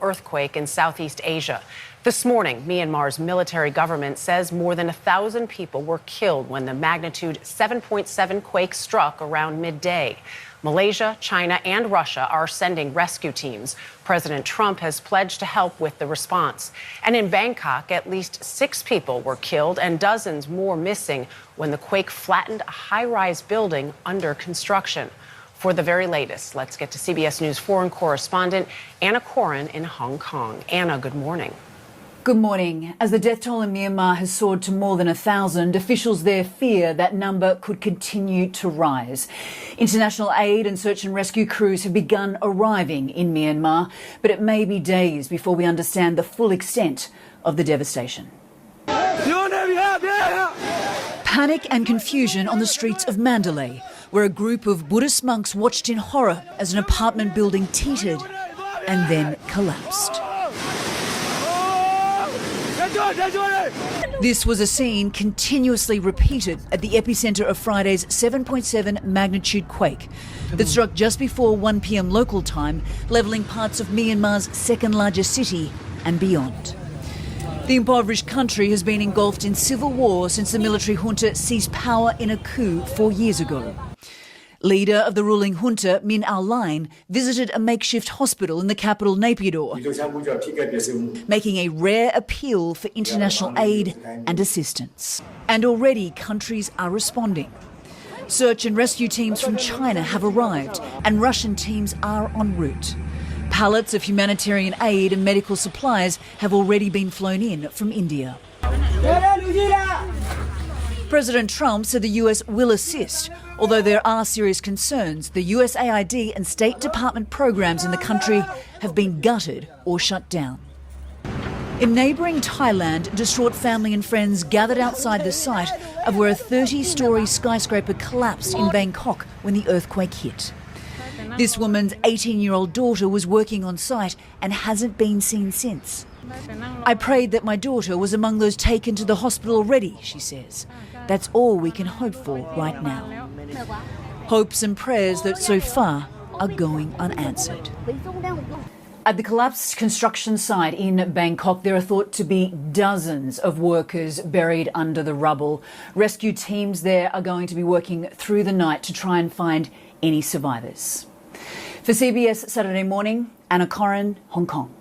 Earthquake in Southeast Asia. This morning, Myanmar's military government says more than 1,000 people were killed when the magnitude 7.7 quake struck around midday. Malaysia, China, and Russia are sending rescue teams. President Trump has pledged to help with the response. And in Bangkok, at least 6 people were killed and dozens more missing when the quake flattened a high-rise building under construction. For the very latest, let's get to CBS News foreign correspondent Anna Corin in Hong Kong. Anna, good morning. Good morning. As the death toll in Myanmar has soared to more than 1,000, officials there fear that number could continue to rise. International aid and search and rescue crews have begun arriving in Myanmar, but it may be days before we understand the full extent of the devastation. Panic and confusion on the streets of Mandalay, where a group of Buddhist monks watched in horror as an apartment building teetered and then collapsed. This was a scene continuously repeated at the epicentre of Friday's 7.7 magnitude quake that struck just before 1 p.m. local time, levelling parts of Myanmar's second largest city and beyond. The impoverished country has been engulfed in civil war since the military junta seized power in a coup 4 years ago. Leader of the ruling junta, Min Aung, visited a makeshift hospital in the capital Naypyidaw, making a rare appeal for international aid and assistance. And already countries are responding. Search and rescue teams from China have arrived and Russian teams are en route. Pallets of humanitarian aid and medical supplies have already been flown in from India. President Trump said the US will assist, although there are serious concerns the USAID and State Department programs in the country have been gutted or shut down. In neighbouring Thailand, distraught family and friends gathered outside the site of where a 30-storey skyscraper collapsed in Bangkok when the earthquake hit. This woman's 18-year-old daughter was working on site and hasn't been seen since. I prayed that my daughter was among those taken to the hospital already, she says. That's all we can hope for right now. Hopes and prayers that so far are going unanswered. At the collapsed construction site in Bangkok, there are thought to be dozens of workers buried under the rubble. Rescue teams there are going to be working through the night to try and find any survivors. For CBS Saturday Morning, Anna Corin, Hong Kong.